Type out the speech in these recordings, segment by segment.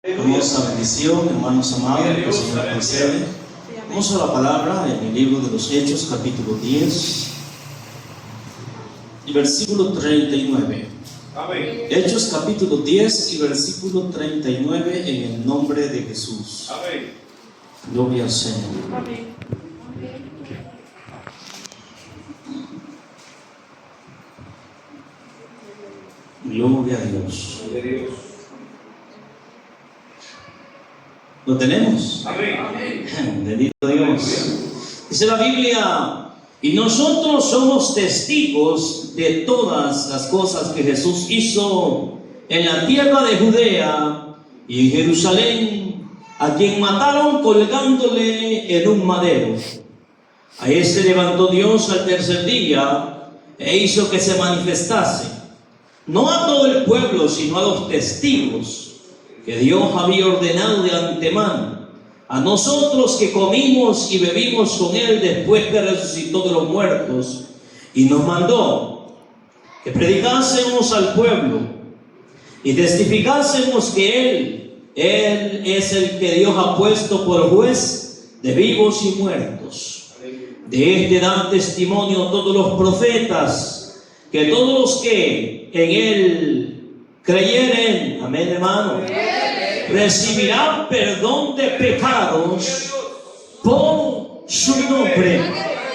Hermosa bendición, hermanos amados, que el Señor concede. Vamos a la palabra en el libro de los Hechos, capítulo 10, y versículo 39. Amén. Hechos, capítulo 10 y versículo 39, en el nombre de Jesús. Amén. Gloria al Señor. Amén. Gloria a Dios. De Dios. ¿Lo tenemos? Amén. Bendito Dios. Dice la Biblia: y nosotros somos testigos de todas las cosas que Jesús hizo en la tierra de Judea y en Jerusalén, a quien mataron colgándole en un madero. A este levantó Dios al tercer día e hizo que se manifestase, no a todo el pueblo, sino a los testigos que Dios había ordenado de antemano, a nosotros que comimos y bebimos con Él después que resucitó de los muertos, y nos mandó que predicásemos al pueblo y testificásemos que Él es el que Dios ha puesto por juez de vivos y muertos. De este dan testimonio todos los profetas, que todos los que en Él creyeren, amén, hermano, recibirán perdón de pecados por su nombre.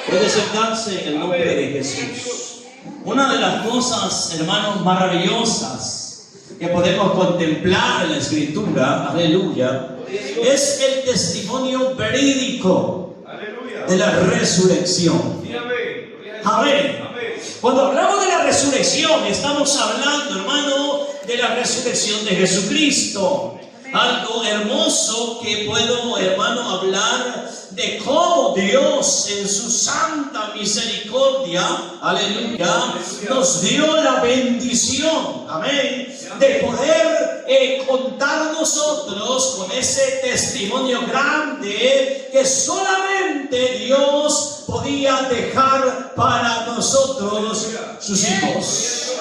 Puede sentarse en el nombre de Jesús. Una de las cosas, hermanos, maravillosas que podemos contemplar en la Escritura, aleluya, es el testimonio verídico de la resurrección. Amén. Cuando hablamos de la resurrección, estamos hablando, hermano, de la resurrección de Jesucristo. Algo hermoso que puedo, hermano, hablar de cómo Dios en su santa misericordia, aleluya, nos dio la bendición, amén, de poder contar nosotros con ese testimonio grande que solamente Dios podía dejar para nosotros, sus hijos.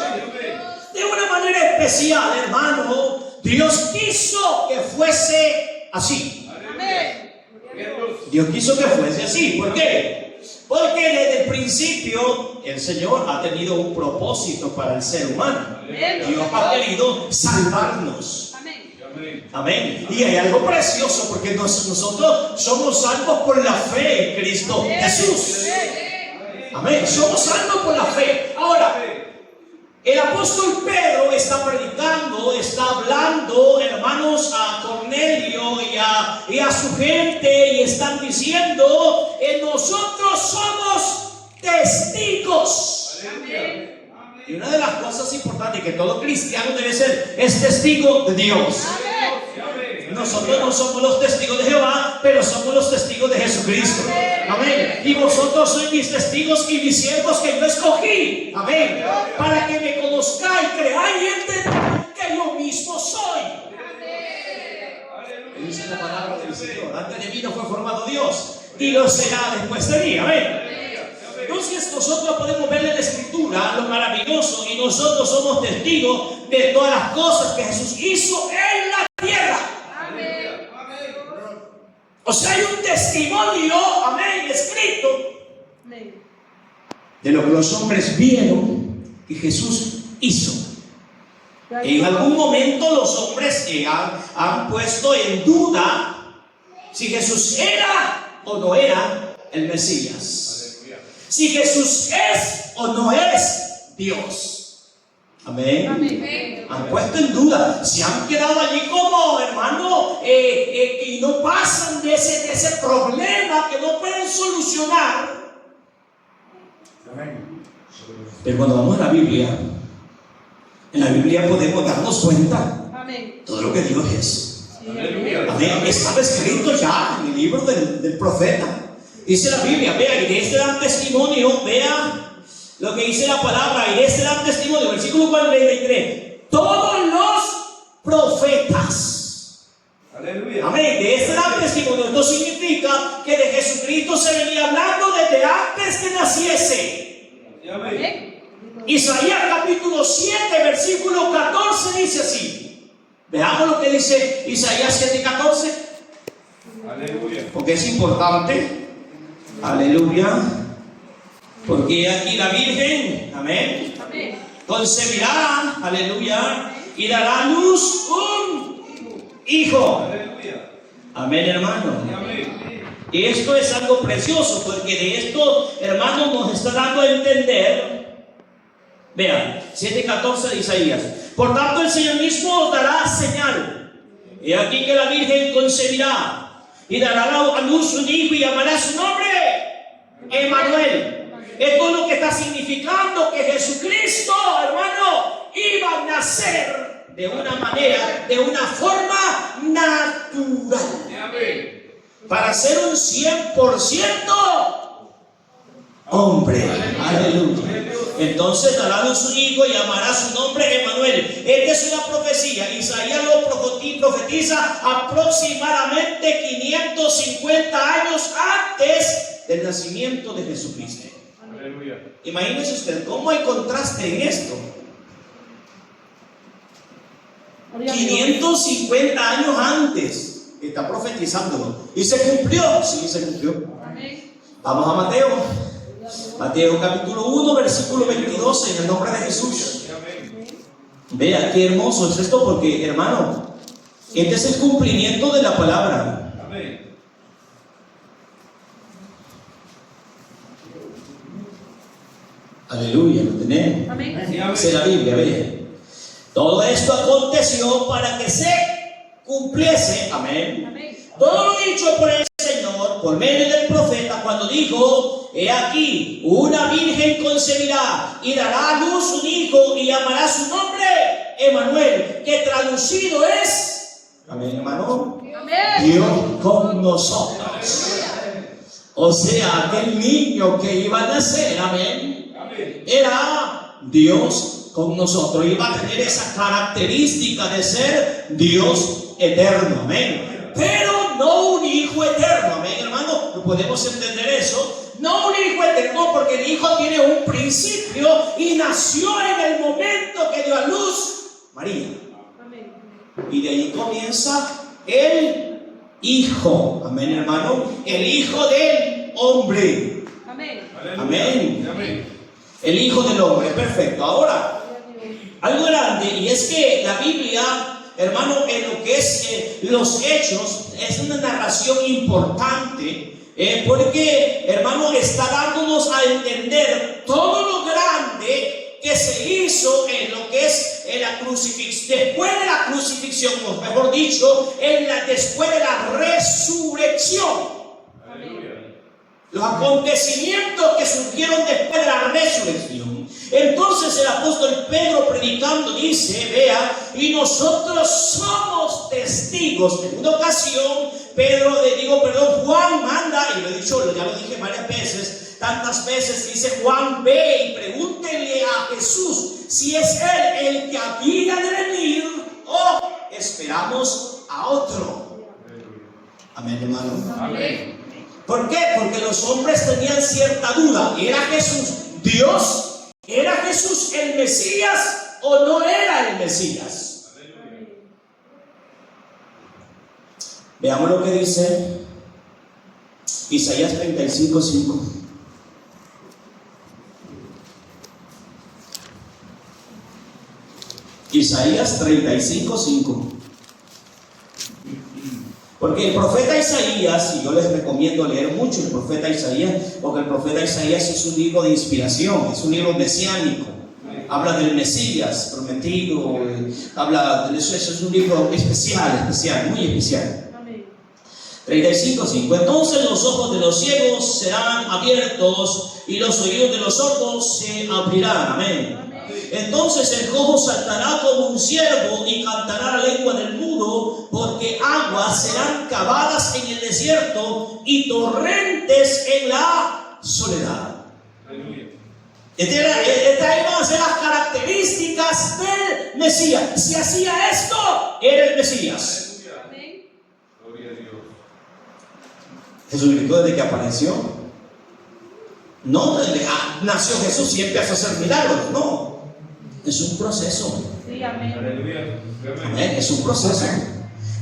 De una manera especial, hermano, Dios quiso que fuese así. Dios quiso que fuese así. ¿Por qué? Porque desde el principio el Señor ha tenido un propósito para el ser humano. Dios ha querido salvarnos. Amén. Y hay algo precioso, porque nosotros somos salvos por la fe en Cristo Jesús. Amén. Somos salvos por la fe. Ahora, el apóstol Pedro está predicando, está hablando, hermanos, a Cornelio y a su gente, y están diciendo: nosotros somos testigos. Amén. Y una de las cosas importantes que todo cristiano debe ser es testigo de Dios. Amén. Nosotros no somos los testigos de Jehová, pero somos los testigos de Jesucristo. Amén. Y vosotros sois mis testigos y mis siervos que yo escogí. Amén. Para que me conozcáis, creáis y entendáis que yo mismo soy. Amén. Dice la palabra del Señor: antes de mí no fue formado Dios, y lo será después de mí. Amén. Entonces nosotros podemos ver en la Escritura lo maravilloso, y nosotros somos testigos de todas las cosas que Jesús hizo en la tierra. Amén. O sea, hay un testimonio, amén, escrito de lo que los hombres vieron que Jesús hizo. En algún momento los hombres han puesto en duda si Jesús era o no era el Mesías. Si Jesús es o no es Dios. Amén. Amén. Han puesto en duda, se han quedado allí como, hermano, y no pasan de ese problema que no pueden solucionar. Amén. Pero cuando vamos a la Biblia, en la Biblia podemos darnos cuenta. Amén. Todo lo que Dios es. Amén. Estaba escrito ya en el libro del profeta. Dice la Biblia, vea, y de este dan testimonio, vea lo que dice la palabra, y de este dan testimonio, versículo 43, todos los profetas. Aleluya. Amén. De este dan testimonio. Esto significa que de Jesucristo se venía hablando desde antes que naciese. Amén. Isaías capítulo 7, versículo 14 dice así: Veamos lo que dice Isaías 7:14. Aleluya. Porque es importante. Aleluya. Porque aquí la Virgen, amén, concebirá, aleluya, y dará a luz un hijo. Aleluya. Amén, hermano. Amén. Y esto es algo precioso, porque de esto, hermano, nos está dando a entender. Vean, 7:14 de Isaías. Por tanto, el Señor mismo os dará señal. He aquí que la Virgen concebirá y dará a luz un hijo y llamará su nombre Emmanuel. Esto es lo que está significando que Jesucristo, hermano, iba a nacer de una manera, de una forma natural. Amén. Para ser un 100% hombre. Aleluya. Entonces dará a luz un hijo y llamará su nombre Emmanuel. Esta es una profecía. Isaías lo profetiza aproximadamente 550 años antes del nacimiento de Jesucristo. Aleluya. Imagínese usted cómo hay contraste en esto. 550 años antes está profetizándolo. ¿Y se cumplió? Sí, se cumplió. Vamos a Mateo. Mateo capítulo 1, versículo 22, en el nombre de Jesús. Vea qué hermoso es esto, porque, hermano, este es el cumplimiento de la palabra. Amén. Aleluya, lo tenemos. Dice la Biblia, vea. Todo esto aconteció para que se cumpliese, amén, todo lo dicho por el Señor por medio del profeta cuando dijo: he aquí, una virgen concebirá y dará a luz un hijo y llamará su nombre Emmanuel, que traducido es, amén, hermano, Dios con nosotros. O sea, aquel niño que iba a nacer, amén, era Dios con nosotros. Iba a tener esa característica de ser Dios eterno, amén. Pero no un hijo eterno, amén, hermano. No podemos entender eso. No un hijo eterno, porque el hijo tiene un principio y nació en el momento que dio a luz María. Y de ahí comienza el hijo, amén, hermano. El hijo del hombre. Amén. Amén. El hijo del hombre, perfecto. Ahora, algo grande, y es que la Biblia, hermano, en lo que es los hechos, es una narración importante, porque, hermano, está dándonos a entender todo lo grande que se hizo en lo que es en la crucifixión, después de la crucifixión, o mejor dicho, después de la resurrección. Los acontecimientos que surgieron después de la resurrección. Entonces el apóstol Pedro, predicando, dice, vea, y nosotros somos testigos. En una ocasión, Juan manda, y lo he dicho, ya lo dije varias veces, tantas veces, dice: Juan, ve y pregúntenle a Jesús si es él el que había de venir o esperamos a otro. Amén, hermano. Amén. ¿Por qué? Porque los hombres tenían cierta duda. ¿Era Jesús Dios? ¿Era Jesús el Mesías o no era el Mesías? Veamos lo que dice Isaías 35:5. Isaías 35:5. Porque el profeta Isaías, y yo les recomiendo leer mucho el profeta Isaías, porque el profeta Isaías es un libro de inspiración, es un libro mesiánico. Habla del Mesías prometido, habla de eso, es un libro especial, muy especial. 35:5. Entonces los ojos de los ciegos serán abiertos y los oídos de los sordos se abrirán. Amén. Entonces el cojo saltará como un ciervo y cantará la lengua del mudo, porque aguas serán cavadas en el desierto y torrentes en la soledad. Estas iban a ser las características del Mesías. Si hacía esto, era el Mesías. Gloria a Dios. Jesucristo, desde que apareció, no nació Jesús y empezó a hacer milagros, no. Es un proceso. Sí, amén. Aleluya. Amén. Es un proceso.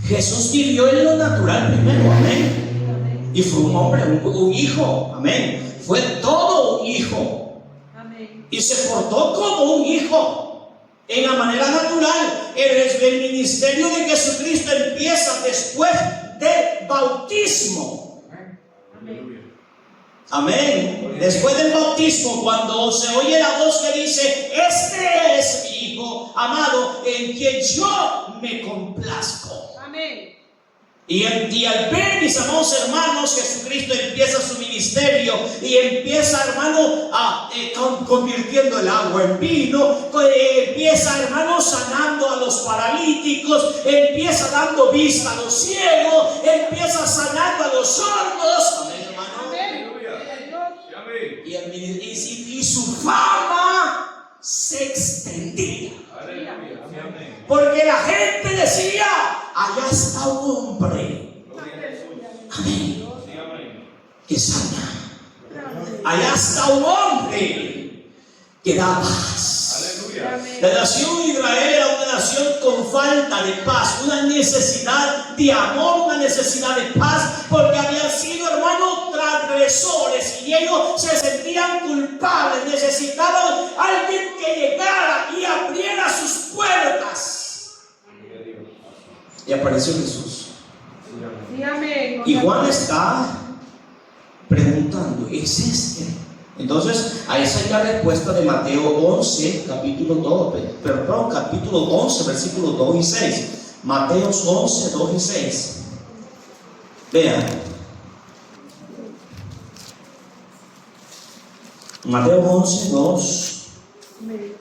Jesús vivió en lo natural primero, amén. Y fue un hombre, un hijo, amén. Fue todo un hijo. Amén. Y se portó como un hijo en la manera natural. El ministerio de Jesucristo empieza después del bautismo. Amén. Amén. Después del bautismo, cuando se oye la voz que dice: este es mi hijo amado, en quien yo me complazco. Amén. Y al ver, mis amados hermanos, Jesucristo empieza su ministerio y empieza, hermano, convirtiendo el agua en vino, empieza, hermano, sanando a los paralíticos, empieza dando vista a los ciegos, empieza sanando a los sordos. Amén, hermano. Amén. Amén. Y su fama se extendía. Aleluya. Amén. Porque la gente decía: allá está un hombre, Gloria a Jesús. amén, Sí, amén. que sana. Allá está un hombre que da paz. Aleluya. La nación de Israel era una nación con falta de paz, una necesidad de amor, una necesidad de paz, porque habían sido, hermanos, transgresores y ellos se sentían culpables, necesitaban alguien que llegara y abriera sus puertas. Gloria a Dios. Y apareció Jesús. Sí, amén. Y Juan está preguntando: ¿es este? Entonces, a esa es la respuesta de Mateo 11, capítulo 2, perdón, capítulo 11, versículos 2 y 6. Mateo 11, 2 y 6. Vean. Mateo 11, 2. Amén.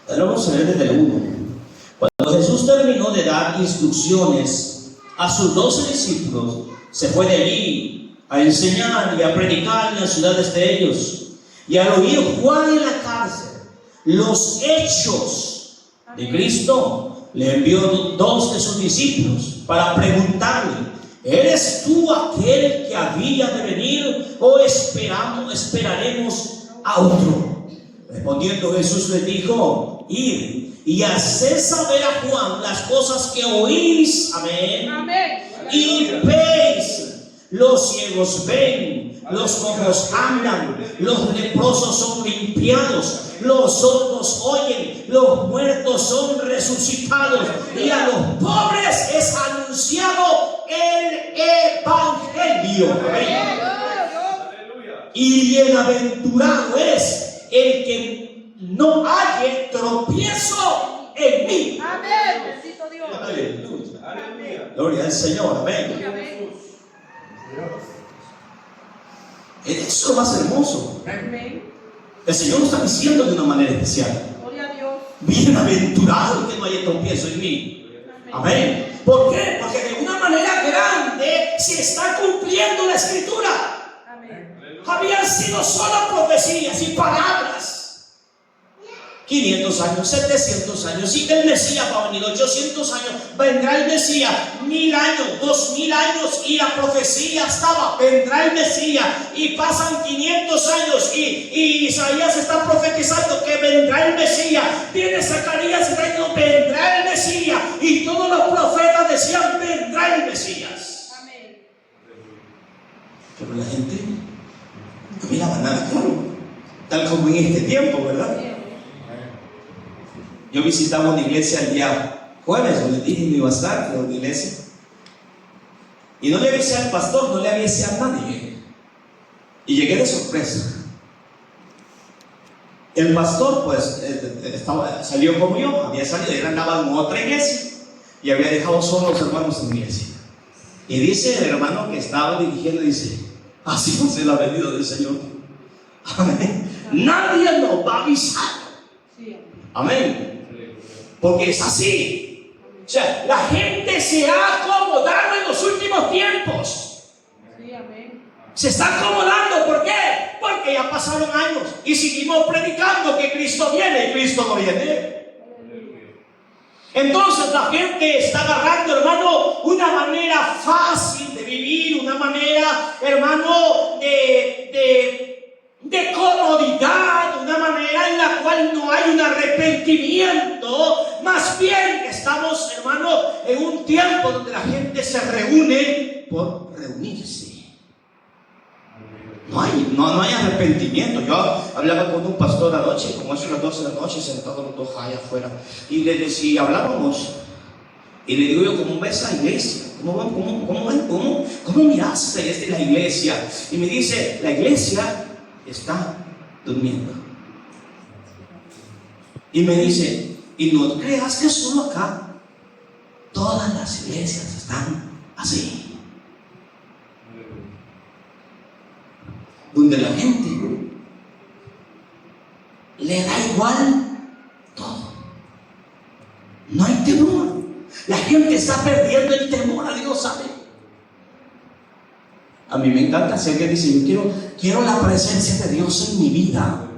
Ahora vamos a leer desde el 1. Cuando Jesús terminó de dar instrucciones a sus 12 discípulos, se fue de allí a enseñar y a predicar en las ciudades de ellos. Y al oír Juan en la cárcel los hechos de Cristo, le envió 2 de sus discípulos para preguntarle: ¿eres tú aquel que había de venir o esperaremos a otro? Respondiendo Jesús les dijo: id y haced saber a Juan las cosas que oís, amén, Amén. y veis. Los ciegos ven, los cojos andan, los leprosos son limpiados, los sordos oyen, los muertos son resucitados, y a los pobres es anunciado el evangelio. Amén. Aleluya. Y bienaventurado es el que no halle tropiezo en mí. Amén. Bendito Dios. Aleluya. Aleluya. Gloria al Señor. Amén. Amén. Eso es lo más hermoso. Amén. El Señor nos está diciendo de una manera especial: Gloria a Dios. bienaventurado el que no haya tropiezo en mí. Amén. ¿Por qué? Porque de una manera grande se está cumpliendo la escritura. Amén. Habían sido solo profecías y palabras. 500 años, 700 años, y que el Mesías va a venir. 800 años, vendrá el Mesías. 1000 años, 2000 años, y la profecía estaba: vendrá el Mesías. Y pasan 500 años y Isaías está profetizando que vendrá el Mesías. Viene Zacarías y está diciendo: vendrá el Mesías. Y todos los profetas decían: vendrá el Mesías. Amén. Pero la gente no miraba nada claro, tal como en este tiempo, ¿verdad? Yo visitaba una iglesia el día jueves, yo les dije: me iba a estar en una iglesia, y no le avisé al pastor, no le avisé a nadie, y llegué de sorpresa. El pastor pues salió como yo, había salido, él andaba en otra iglesia y había dejado solo a los hermanos en la iglesia. Y dice el hermano que estaba dirigiendo, dice: así no se la ha venido del Señor. Amén. Nadie nos va a avisar. Sí. Amén. Porque es así. O sea, la gente se ha acomodado en los últimos tiempos. Sí, amén. Se está acomodando. ¿Por qué? Porque ya pasaron años y seguimos predicando que Cristo viene y Cristo no viene. Entonces la gente está agarrando, hermano, una manera fácil de vivir, una manera, hermano, de de comodidad, una manera en la cual no hay un arrepentimiento. Más bien estamos, hermano, en un tiempo donde la gente se reúne por reunirse. No hay arrepentimiento. Yo hablaba con un pastor anoche, como eso a las 12 de la noche, sentados los dos allá afuera, y le decía, hablábamos, y le digo yo, ¿cómo ves la iglesia? ¿Cómo miras la iglesia? Y me dice, la iglesia está durmiendo. Y me dice, y no creas que solo acá, todas las iglesias están así. Donde la gente le da igual todo. No hay temor. La gente está perdiendo el temor a Dios, ¿sabe? A mí me encanta si alguien dice, yo quiero la presencia de Dios en mi vida.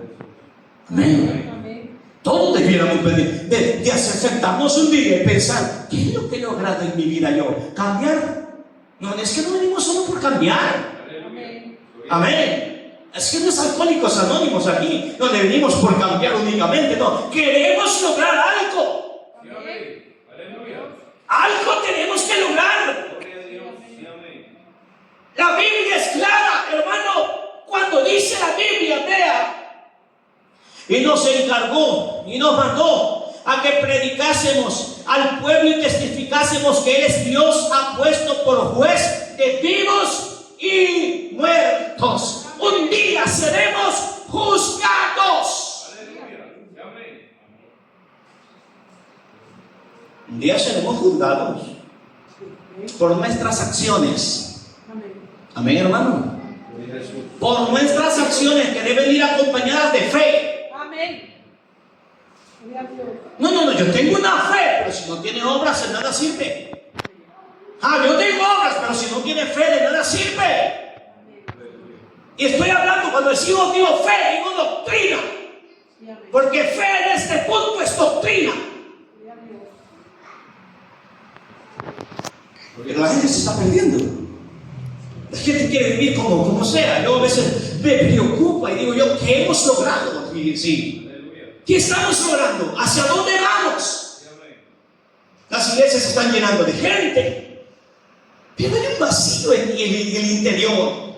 Amén. Todos debiéramos pedir, de sentarnos un día y pensar, ¿qué es lo que he logrado en mi vida yo? ¿Cambiar? No, es que no venimos solo por cambiar. Amén. Es que no es Alcohólicos Anónimos aquí, donde venimos por cambiar únicamente. No, queremos lograr algo. Algo tenemos que lograr. La Biblia es clara, hermano. Cuando dice la Biblia, vea, y nos encargó y nos mandó a que predicásemos al pueblo y testificásemos que Él es Dios, ha puesto por juez de vivos y muertos. Un día seremos juzgados. Un día seremos juzgados por nuestras acciones. Amén, hermano. Por nuestras acciones que deben ir acompañadas de fe. Amén. No, yo tengo una fe, pero si no tiene obras, de nada sirve. Yo tengo obras, pero si no tiene fe, de nada sirve. Y estoy hablando, cuando decimos digo fe, digo doctrina. Porque fe en este punto es doctrina. Porque la gente se está perdiendo. La gente quiere vivir como sea. Yo a veces me preocupo y digo yo, ¿qué hemos logrado? Sí. ¿Qué estamos logrando? ¿Hacia dónde vamos? Las iglesias se están llenando de gente, pero hay un vacío en el interior.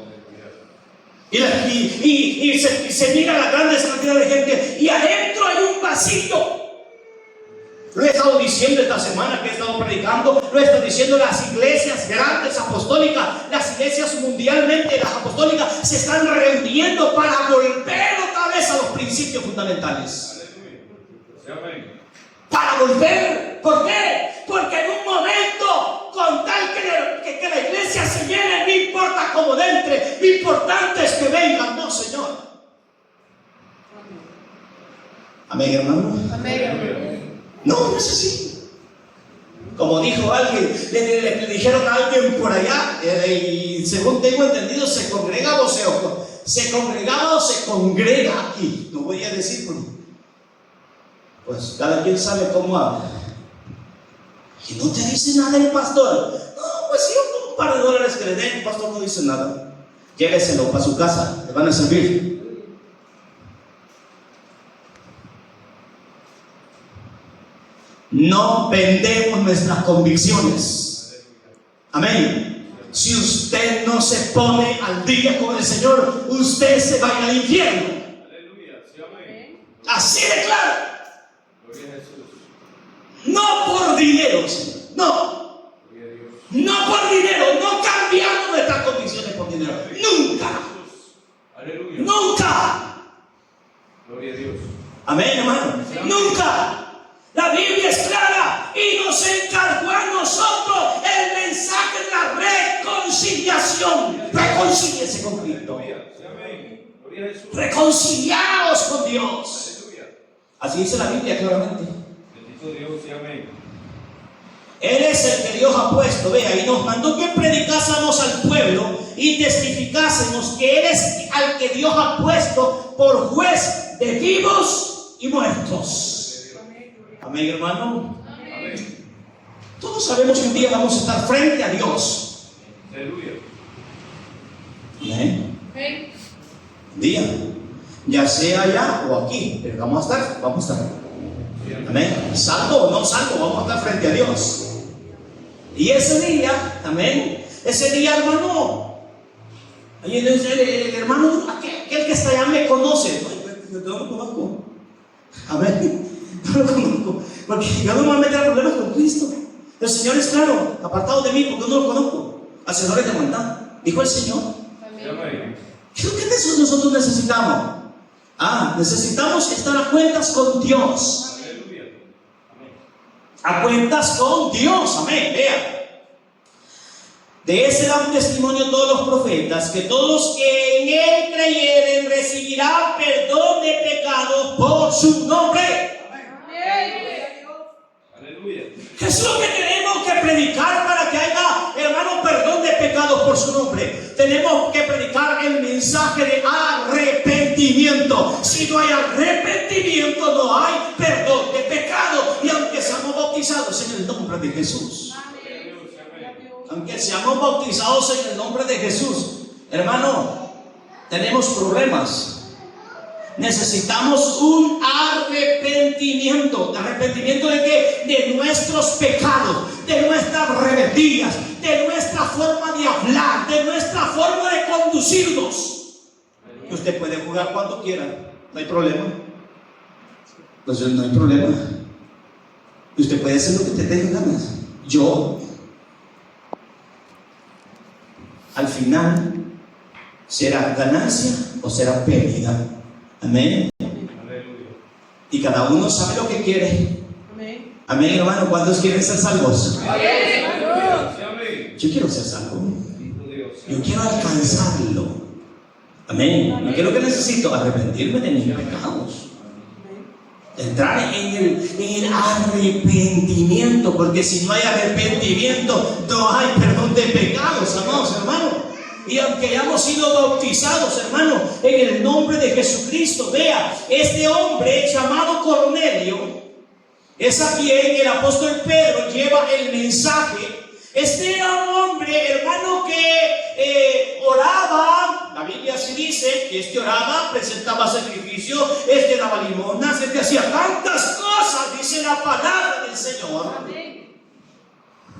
Y se mira la gran cantidad de gente y adentro hay un vacío. Lo he estado diciendo esta semana que he estado predicando, lo he estado diciendo, las iglesias grandes apostólicas, las iglesias mundialmente, las apostólicas, se están reuniendo para volver otra vez a los principios fundamentales. Para volver. ¿Por qué? Porque en un momento, con tal que la iglesia se llene, no importa cómo entre, lo importante es que vengan. No, Señor. Amén, hermano. Amén. No es así. Como dijo alguien, le dijeron a alguien por allá, y según tengo entendido, se congregaba o se congrega aquí. No voy a decir, pues cada quien sabe cómo habla. Y no te dice nada el pastor. No, pues si yo con un par de dólares que le den, el pastor no dice nada. Lléveselo para su casa, le van a servir. No vendemos nuestras convicciones. Amén. Si usted no se pone al día con el Señor, usted se va a ir al infierno. Así de claro. No por dinero, Señor. No. No por dinero. No cambiamos nuestras convicciones por dinero. Nunca. Nunca. Gloria a Dios. Amén, hermano. Nunca. La Biblia es clara y nos encargó a nosotros el mensaje de la reconciliación. Reconcíliese con Cristo. Reconciliaos con Dios. Así dice la Biblia claramente. Bendito Dios y amén. Él es el que Dios ha puesto, vea, y nos mandó que predicásemos al pueblo y testificásemos que Él es al que Dios ha puesto por juez de vivos y muertos. Amén, hermano. Amén. Todos sabemos que un día vamos a estar frente a Dios. Aleluya. Amén. Un día. ya sea allá o aquí, pero vamos a estar. Amén. Salvo o no salvo, vamos a estar frente a Dios. Y ese día, amén, ese día, hermano, el hermano, aquel que está allá me conoce. Yo no lo conozco. Amén. No lo conozco. Porque yo no me voy a meter a problemas con Cristo. El Señor es claro, apartado de mí, porque yo no lo conozco. Hacedores de maldad, dijo el Señor. Amén. ¿Qué es lo que nosotros necesitamos? Necesitamos estar a cuentas con Dios. Aleluya. Amén. A cuentas con Dios, amén. Vea. De ese dan testimonio todos los profetas, que todos los que en Él creyeren recibirán perdón de pecados por su nombre. Aleluya. ¿Qué es lo que tenemos que predicar para que haya, hermano, perdón de pecados por su nombre? Tenemos que predicar el mensaje de arrepentimiento. Si no hay arrepentimiento, no hay perdón de pecado. Y aunque seamos bautizados en el nombre de Jesús, aunque seamos bautizados en el nombre de Jesús, hermano, tenemos problemas. Necesitamos un arrepentimiento. ¿Arrepentimiento de qué? De nuestros pecados, de nuestras rebeldías, de nuestra forma de hablar, de nuestra forma de conducirnos. Y usted puede jugar cuando quiera, no hay problema. Pues no hay problema. Y usted puede hacer lo que te dé ganas. Yo, al final, será ganancia o será pérdida. Amén. Aleluya. Y cada uno sabe lo que quiere. Amén. Amén, hermano. ¿Cuántos quieren ser salvos? Amén. Yo quiero ser salvo. Dios. Yo quiero alcanzarlo. Amén. ¿Y qué es lo que necesito? Arrepentirme de mis pecados. Entrar en el arrepentimiento. Porque si no hay arrepentimiento, no hay perdón de pecados, amados hermanos. Y aunque hayamos sido bautizados, hermano, en el nombre de Jesucristo, vea, este hombre llamado Cornelio, es a quien el apóstol Pedro lleva el mensaje. Este era un hombre, hermano, que oraba. La Biblia sí dice que este oraba, presentaba sacrificio, este daba limonas, este hacía tantas cosas, dice la palabra del Señor. Amén.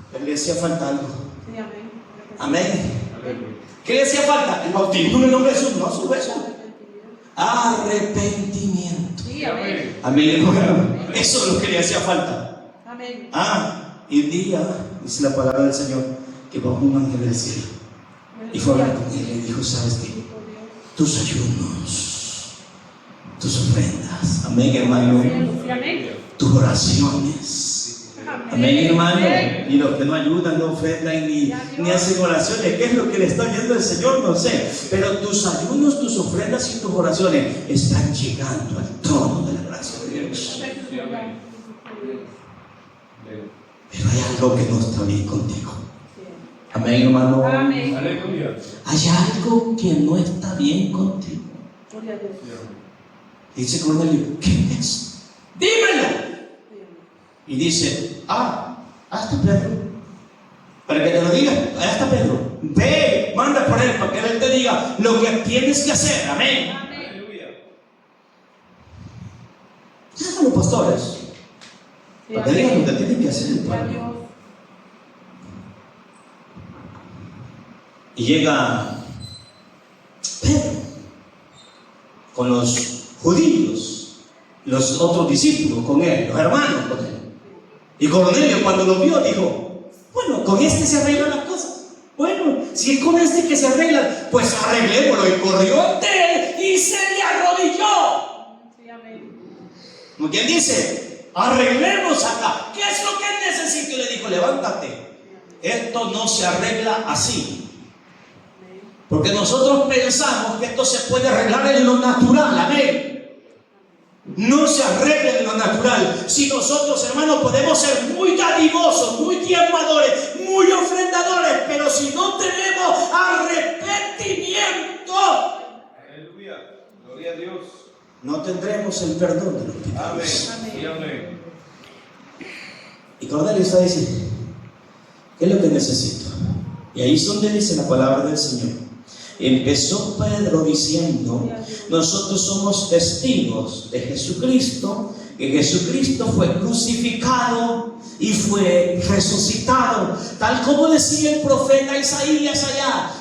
Pero le hacía falta algo. Sí, amén. Amén. Aleluya. ¿Qué le hacía falta? El bautismo en el nombre de Jesús, no su beso. Arrepentimiento. Sí, amén. Amén, hermano. Eso es lo que le hacía falta. Amén. Y un día, dice la palabra del Señor, que bajó un ángel del cielo y fue a hablar con él y le dijo: ¿sabes qué? Tus ayunos, tus ofrendas, amén, hermano, Sí, amén. tus oraciones. Amén, hermano. Y los que no ayudan, no ofrendan ni hacen oraciones. ¿Qué es lo que le está oyendo el Señor? No sé. Pero tus ayunos, tus ofrendas y tus oraciones están llegando al trono de la gracia de Dios. Pero hay algo que no está bien contigo. Amén, hermano. Amén. Aleluya. Hay algo que no está bien contigo. Gloria a Dios. Dice Cornelio: ¿qué es? Dímelo. Y dice: hasta Pedro. Para que te lo diga, allá está Pedro. Ve, manda por él para que él te diga lo que tienes que hacer. Amén. Aleluya. Déjalo, los pastores, Sí, para que digan lo que amén. tienen que hacer. Gloria a Dios. Y llega Pedro con los judíos, los otros discípulos con él, los hermanos con él. Y Cornelio, cuando lo vio, dijo: bueno, con este se arreglan las cosas. Bueno, si es con este que se arreglan, pues arreglémoslo. Y corrió ante él y se le arrodilló. Sí, amén. Como quien dice: arreglemos acá. ¿Qué es lo que necesito? Y le dijo: levántate. Esto no se arregla así. Porque nosotros pensamos que esto se puede arreglar en lo natural. Amén. No se arregla en lo natural. Si nosotros, hermanos, podemos ser muy dadivosos, muy diezmadores, muy ofrendadores, pero si no tenemos arrepentimiento, Aleluya. Gloria a Dios. no tendremos el perdón de los Amén. pecados. Sí, amén. Y Cornelio está diciendo: ¿qué es lo que necesito? Y ahí es donde dice la palabra del Señor: Empezó Pedro diciendo: nosotros somos testigos de Jesucristo, que Jesucristo fue crucificado y fue resucitado, tal como decía el profeta Isaías allá: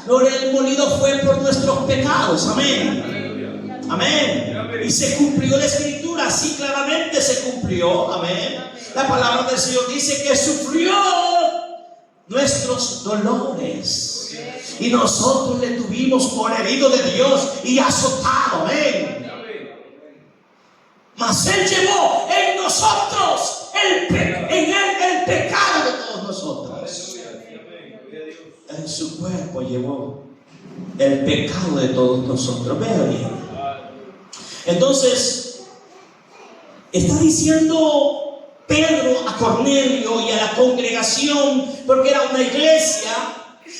el molido fue por nuestros pecados. Amén. Amén. Y se cumplió la escritura, así claramente se cumplió. Amén. La palabra del Señor dice que sufrió nuestros dolores y nosotros le tuvimos por herido de Dios y azotado. Amén. Mas Él llevó en nosotros el pecado de todos nosotros. En su cuerpo llevó el pecado de todos nosotros. Vea bien. Entonces está diciendo Pedro a Cornelio y a la congregación, porque era una iglesia,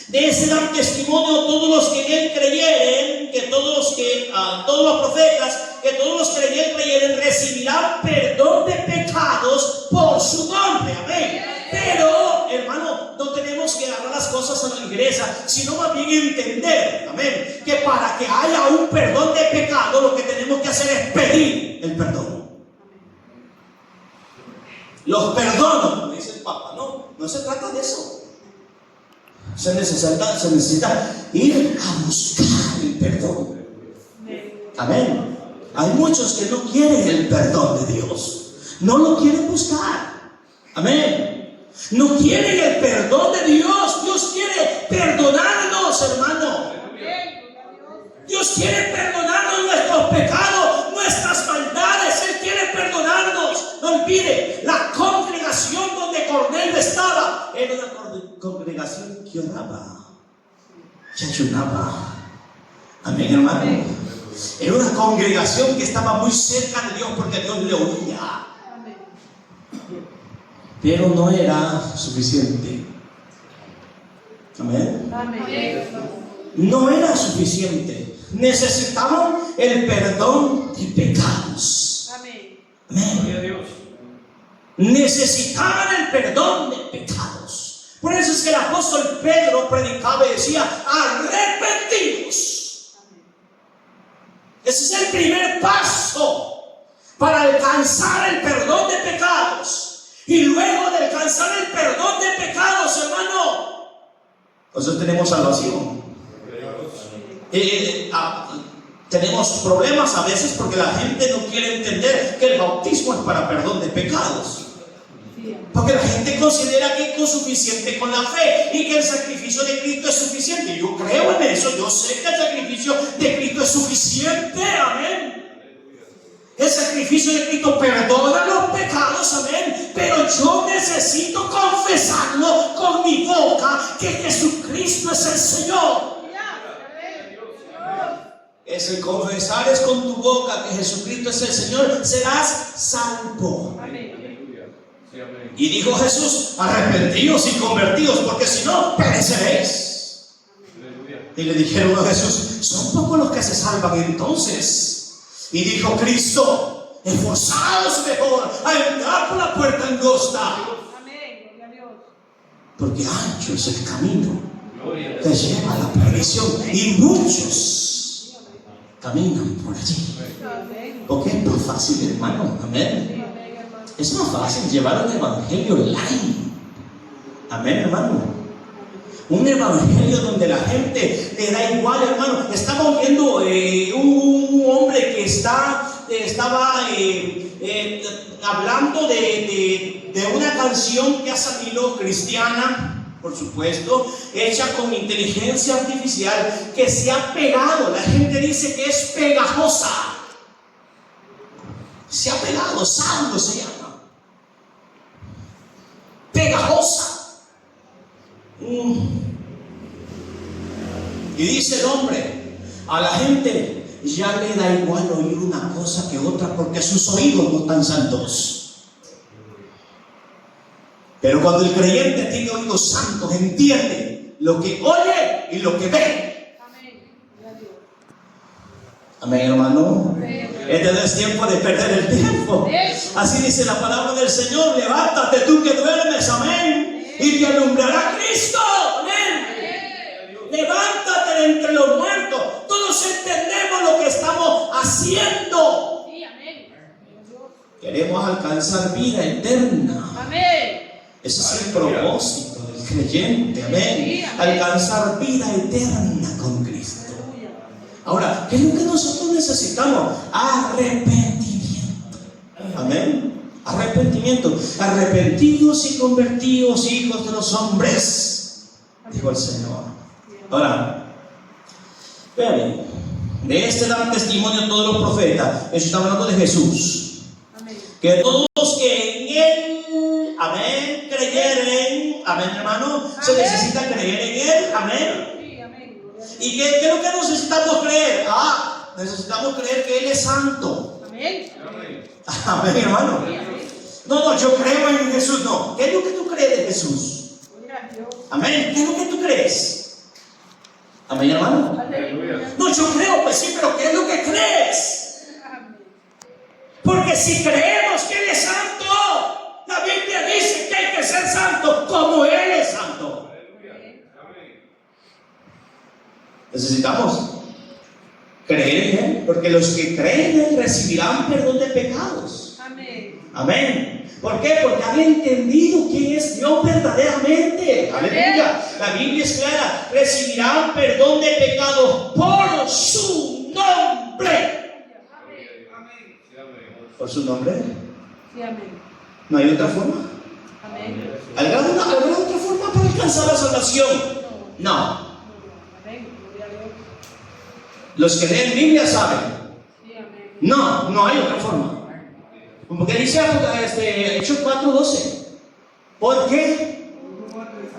de ese dar testimonio todos los que en él creyeren, que todos los profetas, que todos los que en él creyeren recibirán perdón de pecados por su nombre. Amén. Pero, hermano, no tenemos que agarrar las cosas a la ligereza, sino más bien entender, amén, que para que haya un perdón de pecado, lo que tenemos que hacer es pedir el perdón. Los perdono, como dice el Papa. No se trata de eso. Se necesita ir a buscar el perdón. Amén. Hay muchos que no quieren el perdón de Dios, no lo quieren buscar. Amén. No quieren el perdón de Dios. Dios quiere perdonarnos, hermano. Dios quiere perdonarnos nuestros pecados, nuestras maldades. Él quiere perdonarnos. No olvide, la congregación donde Cornelio estaba era una congregación que oraba, que ayunaba. Amén, hermano. Era una congregación que estaba muy cerca de Dios, porque Dios le oía. Pero no era suficiente. Amén. No era suficiente. Necesitaban el perdón de pecados. Amén. Necesitaban el perdón de pecados. Por eso es que el apóstol Pedro predicaba y decía: arrepentidos. Ese es el primer paso para alcanzar el perdón de pecados. Y luego de alcanzar el perdón de pecados, hermano, nosotros tenemos salvación. Tenemos problemas a veces porque la gente no quiere entender que el bautismo es para perdón de pecados. Porque la gente considera que es suficiente con la fe y que el sacrificio de Cristo es suficiente. Yo creo en eso, yo sé que el sacrificio de Cristo es suficiente. Amén. El sacrificio de Cristo perdona los pecados, amén. Pero yo necesito confesarlo con mi boca, que Jesucristo es el Señor. Es el confesar, es con tu boca que Jesucristo es el Señor, serás salvo. Y dijo Jesús: arrepentidos y convertidos, porque si no, pereceréis. Y le dijeron a Jesús: son pocos los que se salvan entonces. Y dijo Cristo: esforzaos mejor a entrar por la puerta angosta, porque ancho es el camino que lleva a la perdición, y muchos caminan por allí. Porque es más fácil, hermano. Amén. Es más fácil llevar un evangelio light. Amén, hermano. Un evangelio donde la gente le da igual, hermano. Estaba viendo un hombre que estaba hablando de una canción que ha salido cristiana, por supuesto, hecha con inteligencia artificial, que se ha pegado. La gente dice que es pegajosa. Se ha pegado, salvo se llama. Pegajosa. Y dice el hombre: a la gente ya le da igual oír una cosa que otra, porque sus oídos no están santos. Pero cuando el creyente tiene oídos santos, entiende lo que oye y lo que ve. Amén, hermano. Este no es tiempo de perder el tiempo. Así dice la palabra del Señor: levántate tú que duermes, amén, y te alumbrará Cristo. Amén. Levántate entre los muertos. Todos entendemos lo que estamos haciendo. Sí, amén. Queremos alcanzar vida eterna. Amén. Ese es el propósito del creyente. Amén. Sí, amén. Alcanzar vida eterna con Cristo. Aleluya. Ahora, ¿qué es lo que nosotros necesitamos? Arrepentimiento. Amén. Arrepentimiento. Arrepentidos y convertidos, hijos de los hombres, dijo el Señor. Ahora, vean, de este dan testimonio todos los profetas. Eso está hablando de Jesús. Amén. Que todos los que en Él, amén, creyeren, amén, hermano, se Amén. necesita creer en Él, amén. Sí, amén. Gloria a Dios. ¿Y qué es lo que necesitamos creer? Necesitamos creer que Él es santo. Amén. Amén. Amén, hermano. Sí, amén. No, yo creo en Jesús. No, ¿qué es lo que tú crees de Jesús? Gloria a Dios. Amén, ¿qué es lo que tú crees? Amén, hermano. Aleluya. No, yo creo, pues sí, pero ¿qué es lo que crees? Amén. Porque si creemos que Él es santo, la Biblia dice que hay que ser santo como Él es santo. Amén. Necesitamos creer en Él, porque los que creen en Él recibirán perdón de pecados. Amén. Amén. ¿Por qué? Porque han entendido quién es Dios verdaderamente. Aleluya. La Biblia es clara. Recibirán perdón de pecados por su nombre. Amén. Sí, amén. ¿Por su nombre? Sí, amén. ¿No hay otra forma? Amén. ¿Habrá otra forma para alcanzar la salvación? No. Amén. Gloria a Dios. Los que leen Biblia saben. Sí, amén. No hay otra forma. Como que dice Hechos 4:12. ¿Por qué?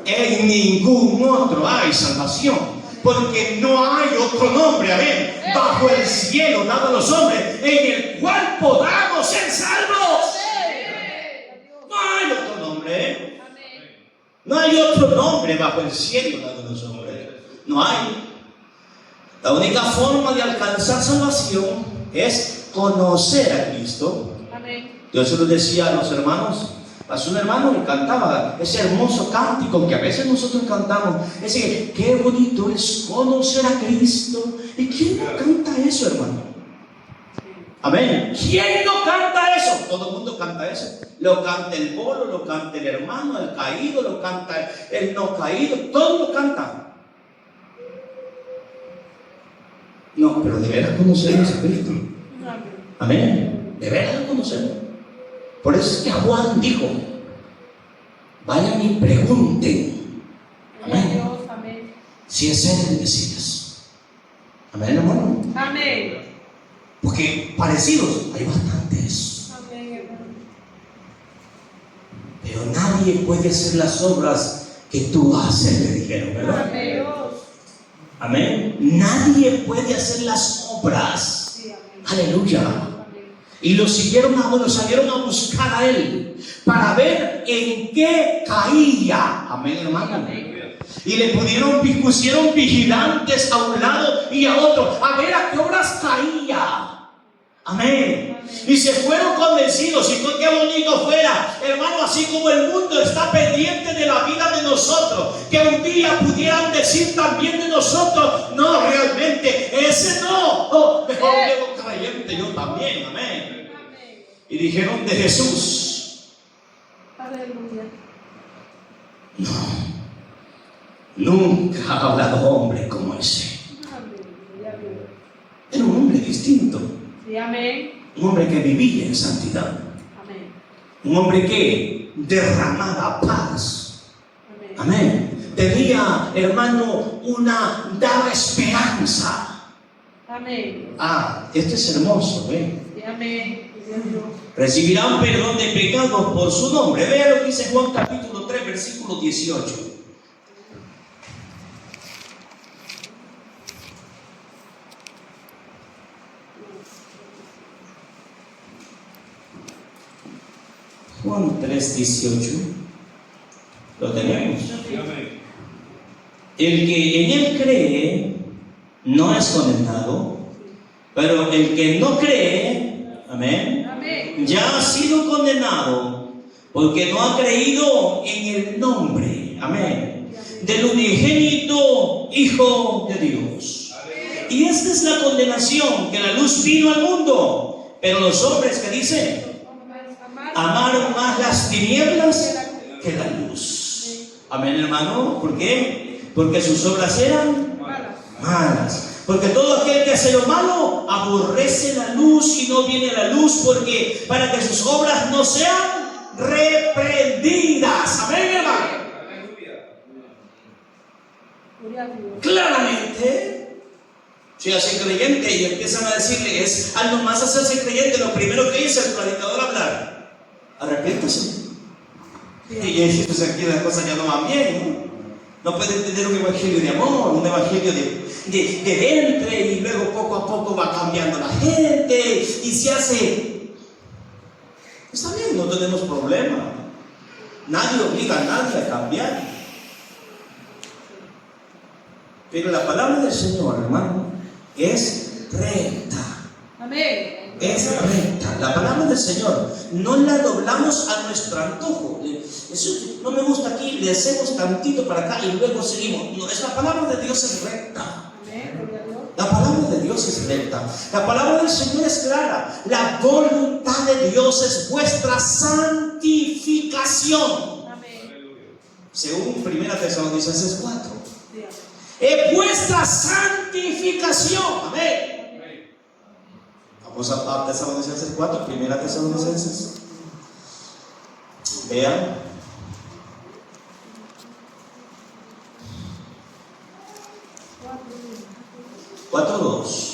En ningún otro hay salvación. Porque no hay otro nombre, amén, bajo el cielo dado a los hombres en el cual podamos ser salvos. No hay otro nombre. No hay otro nombre bajo el cielo dado a los hombres. No hay. La única forma de alcanzar salvación es conocer a Cristo. Amén. Yo se lo decía a los hermanos. Pasó un hermano que cantaba ese hermoso cántico que a veces nosotros cantamos. Ese, qué bonito es conocer a Cristo. ¿Y quién no canta eso, hermano? Amén. ¿Quién no canta eso? Todo el mundo canta eso. Lo canta el bolo, lo canta el hermano, el caído, lo canta el no caído. Todos lo cantan. No, pero de veras conocemos a Cristo. Amén. Amén. De veras lo conocemos. Por eso es que Juan dijo: vayan y pregunten. Gloria a Amén. Dios. Amén. Si es Él el Mesías. Amén, hermano. Amén. Porque parecidos hay bastantes. Amén, hermano. Pero nadie puede hacer las obras que tú haces, le dijeron, ¿verdad? Amén. Dios. Amén. Nadie puede hacer las obras. Sí, amén. Aleluya. Amén. Y lo salieron a buscar a Él para ver en qué caía. Amén, hermano. Amén. Y le pusieron vigilantes a un lado y a otro, a ver a qué obras caía. Amén. Y se fueron convencidos. Y qué bonito fuera, hermano, así como el mundo está pendiente de la vida de nosotros, que un día pudieran decir también de nosotros: no, realmente ese no. Oh, mejor llego creyente yo también. Amén. Amén. Y dijeron de Jesús: Aleluya. nunca ha hablado hombre como ese. Amén. Gloria a Dios. Era un hombre distinto. Sí, amén. Un hombre que vivía en santidad. Amén. Un hombre que derramaba paz. Amén. Amén. Tenía, hermano, daba esperanza. Amén. Este es hermoso, ¿eh? Sí, amén. Gloria a Dios. Recibirán perdón de pecados por su nombre. Vea lo que dice Juan capítulo 3, versículo 18. Juan 3, 18. Lo tenemos. Sí, amén. El que en Él cree no es condenado, pero el que no cree, amén, Amén. ya ha sido condenado porque no ha creído en el nombre, amén, del unigénito Hijo de Dios. Y esta es la condenación, que la luz vino al mundo, pero los hombres, ¿qué dicen? Amaron más las tinieblas que la luz. Amén, hermano. ¿Por qué? Porque sus obras eran malas. Porque todo aquel que hace lo malo aborrece la luz y no viene a la luz, porque para que sus obras no sean reprendidas. Amén, hermano. Claramente, si hace creyente y empiezan a decirle, es al nomás hacerse creyente, lo primero que dice el predicador hablar, arrepiéntase. Y pues aquí las cosas ya no van bien, ¿no? No pueden tener un evangelio de amor, un evangelio de entre, y luego poco a poco va cambiando la gente y se hace. Está bien, no tenemos problema. Nadie obliga a nadie a cambiar. Pero la palabra del Señor, hermano, es recta. Amén. Es recta. La palabra del Señor no la doblamos a nuestro antojo. Eso no me gusta aquí, le hacemos tantito para acá y luego seguimos. No, la palabra de Dios es recta. La palabra de Dios es recta. La palabra del Señor es clara. La voluntad de Dios es vuestra santificación. Según 1 Tesalonicenses 4. Es vuestra santificación. Amén. Vamos a Tesalonicenses 4, 1 Tesalonicenses. Vean. 4:2.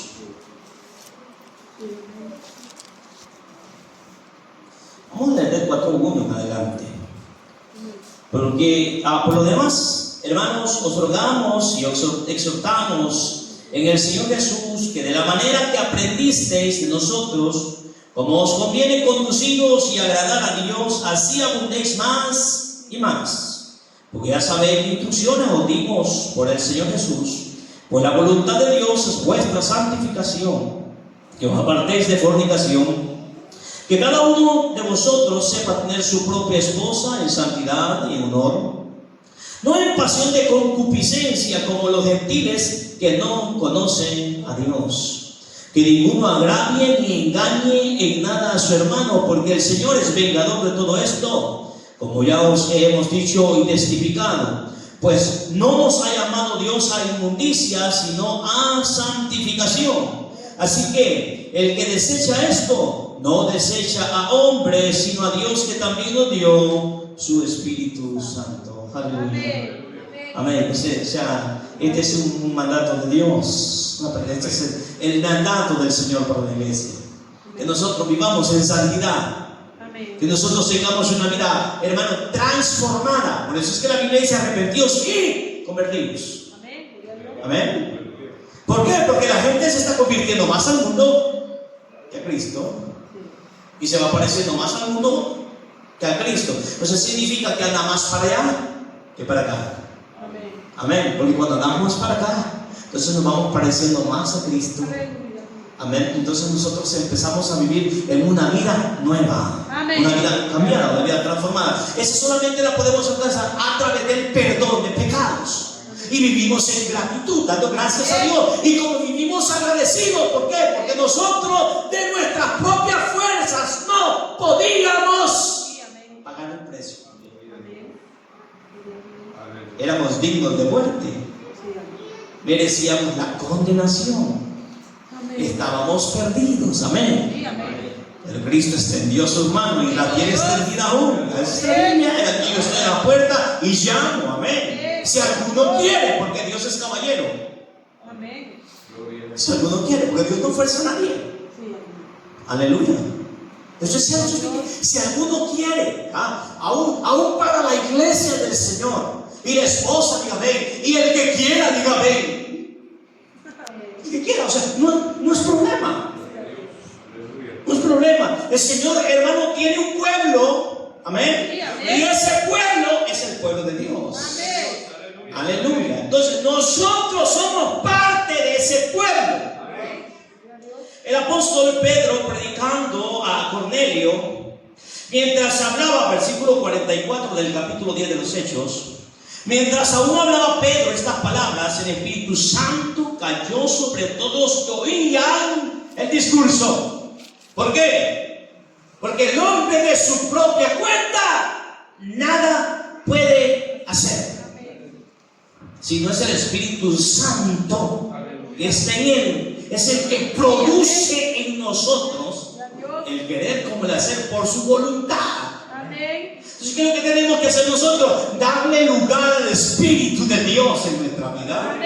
Vamos a leer del 4:1 en adelante. Porque por lo demás, hermanos, os rogamos y os exhortamos en el Señor Jesús, que de la manera que aprendisteis de nosotros, como os conviene conduciros y agradar a Dios, así abundéis más y más. Porque ya sabéis qué instrucciones os dimos por el Señor Jesús. Pues la voluntad de Dios es vuestra santificación, que os apartéis de fornicación, que cada uno de vosotros sepa tener su propia esposa en santidad y en honor, no en pasión de concupiscencia como los gentiles que no conocen a Dios. Que ninguno agravie ni engañe en nada a su hermano, porque el Señor es vengador de todo esto, como ya os hemos dicho y testificado. Pues no nos ha llamado Dios a inmundicia, sino a santificación. Así que el que desecha esto, no desecha a hombres, sino a Dios, que también nos dio su Espíritu Santo. Aleluya. Amén. Este es un mandato de Dios. Este es el mandato del Señor para la iglesia. Que nosotros vivamos en santidad. Que nosotros tengamos una vida, hermano, transformada. Por eso es que la Biblia dice arrepentidos y convertidos. Amén. ¿Por qué? Porque la gente se está convirtiendo más al mundo que a Cristo. Y se va pareciendo más al mundo que a Cristo. Eso significa que anda más para allá que para acá. Amén. Porque cuando andamos más para acá, entonces nos vamos pareciendo más a Cristo. Amén. Entonces nosotros empezamos a vivir en una vida nueva. Amén. Una vida cambiada, una vida transformada. Esa solamente la podemos alcanzar a través del perdón de pecados. Y vivimos en gratitud, dando gracias a Dios. Y como vivimos agradecidos, ¿por qué? Porque nosotros de nuestras propias fuerzas no podíamos pagar el precio. Éramos dignos de muerte. Merecíamos la condenación. Estábamos perdidos. Amén. Pero Cristo extendió su mano y la tiene extendida aún. Aquí yo estoy a la puerta y llamo. Amén. Si alguno quiere, porque Dios es caballero. Amén. Si alguno quiere, porque Dios no fuerza a nadie. Aleluya. Entonces, si alguno quiere, aún para la iglesia del Señor, y la esposa diga amén, y el que quiera diga amén. El que quiera, o sea, no es problema. No es problema. El Señor, hermano, tiene un pueblo. Amén. Y ese pueblo es el pueblo de Dios. Aleluya. Entonces nosotros somos parte de ese pueblo. El apóstol Pedro, predicando a Cornelio, mientras hablaba, versículo 44 del capítulo 10 de los Hechos, Mientras aún hablaba Pedro estas palabras, el Espíritu Santo cayó sobre todos que oían el discurso. ¿Por qué? Porque el hombre de su propia cuenta nada puede hacer. Si no es el Espíritu Santo que está en él, es el que produce en nosotros el querer como el hacer por su voluntad. Entonces, ¿qué es lo que tenemos que hacer nosotros? Darle lugar al Espíritu de Dios en nuestra vida.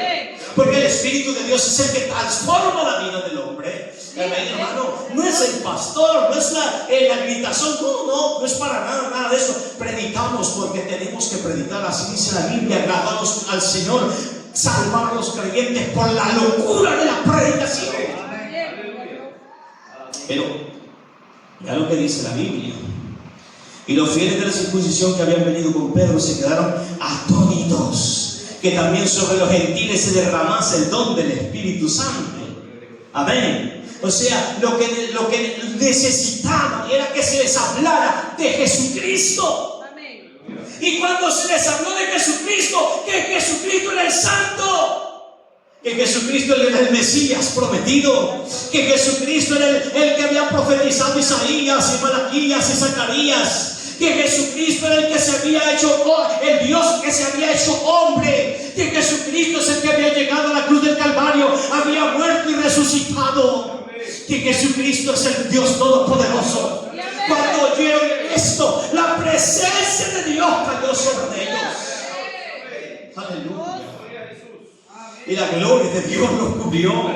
Porque el Espíritu de Dios es el que transforma la vida del hombre. Amén, hermano. No es el pastor, no es la gritación, no es para nada de eso. Predicamos porque tenemos que predicar, así dice la Biblia, agradados al Señor, salvar a los creyentes por la locura de la predicación. Pero, ya lo que dice la Biblia. Y los fieles de la circuncisión que habían venido con Pedro se quedaron atónitos, que también sobre los gentiles se derramase el don del Espíritu Santo. Amén. O sea, lo que necesitaban era que se les hablara de Jesucristo. Amén. Y cuando se les habló de Jesucristo, que Jesucristo era el Santo, que Jesucristo era el Mesías prometido, que Jesucristo era el que había profetizado Isaías y Malaquías y Zacarías, que Jesucristo era el que se había hecho, el Dios que se había hecho hombre, que Jesucristo es el que había llegado a la cruz del Calvario, había muerto y resucitado, que Jesucristo es el Dios todopoderoso. Cuando oyeron esto, la presencia de Dios cayó sobre ellos. Aleluya. Y la gloria de Dios los cubrió.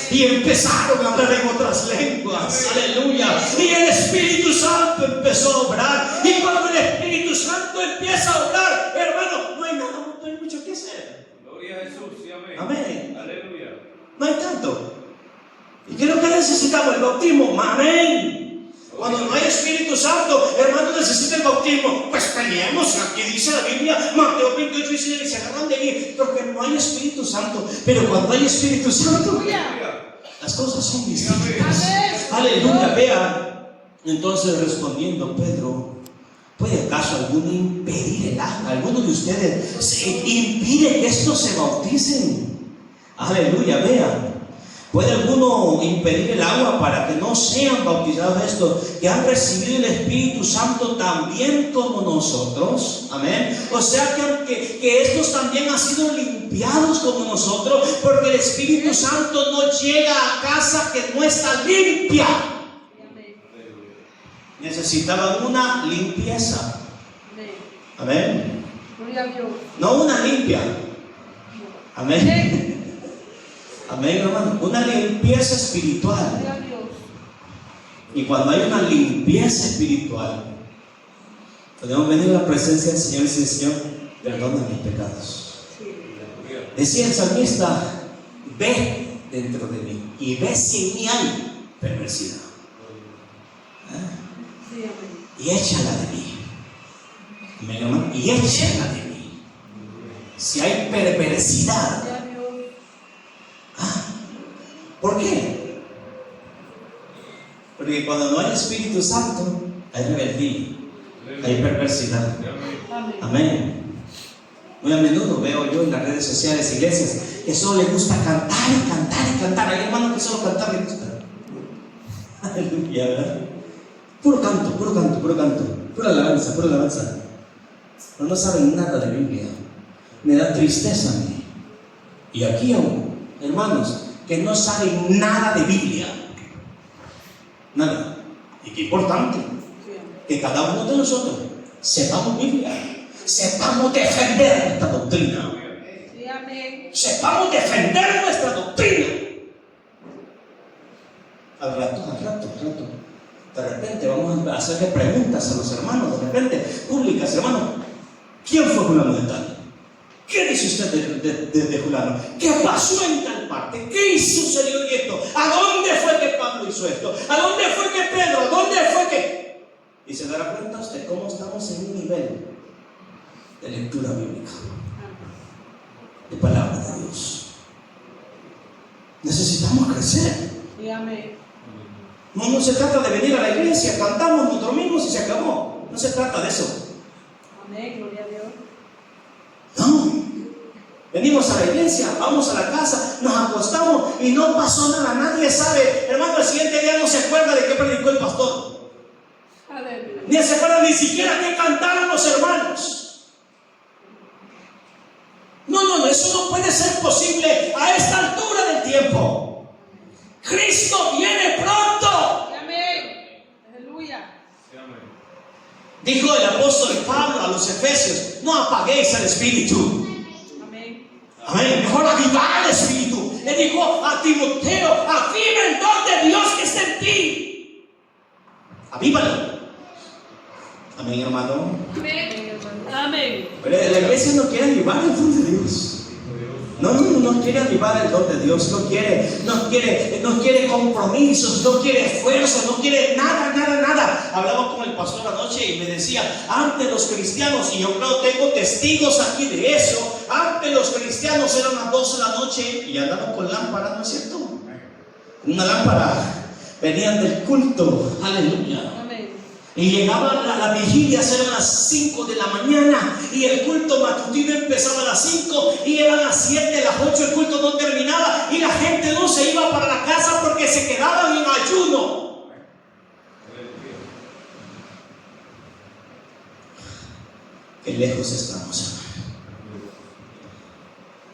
Y empezaron a hablar en otras lenguas. Aleluya. Y el Espíritu Santo empezó a obrar. Y cuando el Espíritu Santo empieza a obrar, hermano, no hay mucho que hacer. Gloria a Jesús. Sí, amén. Amén. Aleluya. No hay tanto. ¿Y qué es lo que necesitamos? El bautismo. Amén. Cuando no hay Espíritu Santo, hermano, necesita el bautismo. Pues peleemos. Aquí dice la Biblia, Mateo 28 dice que se agarran de ahí, porque no hay Espíritu Santo. Pero cuando hay Espíritu Santo, las cosas son distintas. Aleluya. Vean. Entonces, respondiendo Pedro, ¿puede acaso alguno impedir el agua? ¿Alguno de ustedes se impide que estos se bauticen? Aleluya. Vean. ¿Puede alguno impedir el agua para que no sean bautizados estos que han recibido el Espíritu Santo también como nosotros? Amén. O sea que estos también han sido limpiados como nosotros, porque el Espíritu Santo no llega a casa que no está limpia. Necesitaban una limpieza. Amén. No una limpia. Amén. Amén, hermano. Una limpieza espiritual. Y cuando hay una limpieza espiritual, podemos venir a la presencia del Señor y decir: Señor, perdona mis pecados. Decía el salmista: ve dentro de mí y ve si en mí hay perversidad. Y échala de mí. Amén, hermano. Y échala de mí. Si hay perversidad. ¿Por qué? Porque cuando no hay Espíritu Santo, hay rebeldía, hay perversidad. Amén. Muy a menudo veo yo en las redes sociales iglesias que solo les gusta cantar y cantar y cantar. Hay hermanos que solo cantar les gusta. Aleluya, ¿verdad? Puro canto, puro canto, puro canto, pura alabanza, pura alabanza. Pero no saben nada de Biblia. Me da tristeza a mí. Y aquí aún, hermanos, que no saben nada de Biblia. Nada. Y qué importante que cada uno de nosotros sepamos Biblia, sepamos defender nuestra doctrina, sepamos defender nuestra doctrina. Al rato, de repente vamos a hacerle preguntas a los hermanos, de repente públicas: hermano, ¿quién fue fulano de tal? ¿Qué dice usted de fulano? ¿Qué pasó en tal parte? ¿Qué sucedió esto? ¿A dónde fue que Pablo hizo esto? ¿A dónde fue que Pedro? ¿A dónde fue que...? Y se dará cuenta usted cómo estamos en un nivel de lectura bíblica, de palabra de Dios. Necesitamos crecer. No se trata de venir a la iglesia, cantamos, nos dormimos y se acabó. No se trata de eso. Amén, gloria a Dios. No. Venimos a la iglesia, vamos a la casa, nos acostamos y no pasó nada. Nadie sabe, hermano, el siguiente día no se acuerda de qué predicó el pastor. Aleluya. Ni se acuerda ni siquiera qué cantaron los hermanos. No, eso no puede ser posible a esta altura del tiempo. Cristo viene pronto. Amén. Aleluya. Dijo el apóstol Pablo a los Efesios: no apaguéis el espíritu. Amén. Amén. Mejor avivar el espíritu. Le dijo a Timoteo: aviva el don de Dios que está en ti. Avívalo. Amén, hermano. Amén. Amén. Pero la iglesia no quiere avivar el don de Dios. No quiere avivar el don de Dios. No quiere compromisos, no quiere esfuerzo, no quiere nada. Hablaba con el pastor anoche y me decía: antes los cristianos, y yo creo tengo testigos aquí de eso, antes los cristianos eran las 12 de la noche y andaban con lámpara, ¿no es cierto? Una lámpara, venían del culto, aleluya. Amén. Y llegaba la vigilia, eran las 5 de la mañana y el culto matutino empezaba a las 5 y eran las 7, las 8, el culto no terminaba y la gente no se iba para la casa porque se quedaban en ayuno. Qué lejos estamos.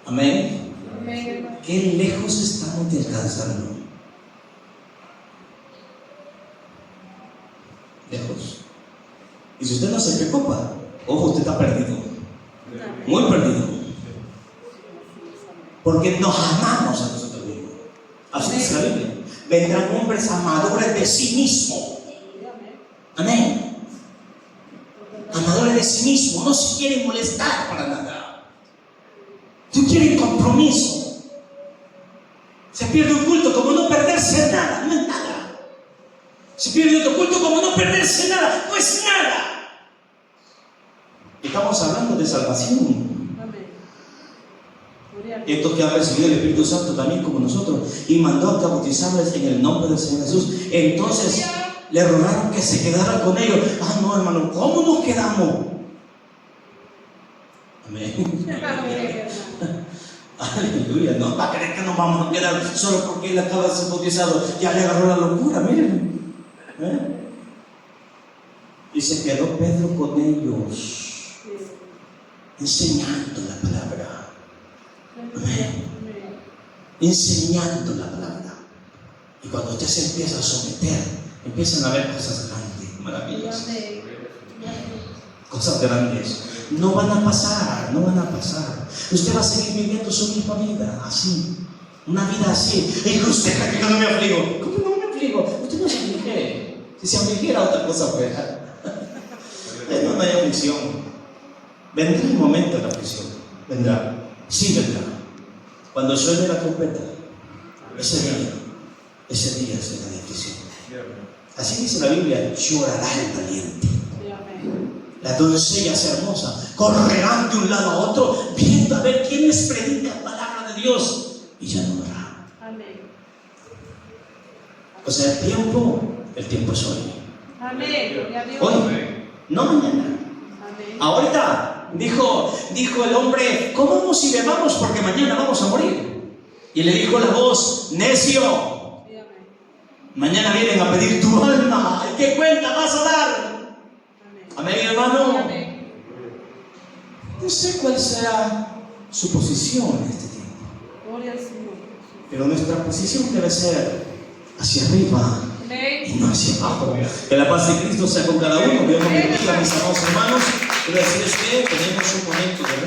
Amén. Amén, hermano. Qué lejos estamos de alcanzarlo. Lejos. Y si usted no se preocupa, ojo, usted está perdido, muy perdido, porque nos amamos a nosotros mismos. Así dice la Biblia: vendrán hombres amadores de sí mismos. Amén. Amadores de sí mismos, no se quieren molestar para nada. No quieren compromiso. Se pierde un culto como no perderse nada, no es nada. Se pierde otro culto como no perderse nada, no es nada. Estamos hablando de salvación. Amén. Gloria a Dios. Estos que han recibido el Espíritu Santo también como nosotros, y mandó a bautizarles en el nombre del Señor Jesús. Entonces le rogaron que se quedaran con ellos. Ah, no, hermano, ¿cómo nos quedamos? Amén. Amén. Aleluya. No va a creer que nos vamos a quedar solo porque él acaba de ser bautizado. Ya le agarró la locura, miren. Y se quedó Pedro con ellos, enseñando la palabra. Amén. Enseñando la palabra. Y cuando usted se empieza a someter, empiezan a ver cosas grandes, maravillosas. Amén. Cosas grandes. No van a pasar. Usted va a seguir viviendo su misma vida, así. Una vida así. Y usted cree que yo no me afligo. ¿Cómo no me afligo? Usted no se aflige. Si se afligiera, otra cosa fuera. No hay aflicción. Vendrá el momento de la aflicción. Vendrá. Sí vendrá. Cuando suene la trompeta, ese día será de aflicción. Así dice la Biblia: llorará el valiente. Las doncellas hermosas correrán de un lado a otro, viendo a ver quién les predica la palabra de Dios, y ya no habrá. Amén. O sea, el tiempo es hoy. Amén. Gloria a Dios. Hoy, no mañana. Amén. Ahorita dijo el hombre: comamos y bebamos porque mañana vamos a morir. Y le dijo la voz: necio, Sí, amén. mañana vienen a pedir tu alma. ¿Y qué cuenta vas a dar? Amén. Amén, hermano. Amén. No sé cuál será su posición en este tiempo, Gloria al Señor. pero nuestra posición debe ser hacia arriba y Amén. no hacia abajo. Que la paz de Cristo sea con cada uno. Dios nos bendiga, mis amados hermanos. Quiero decirles que tenemos un momento de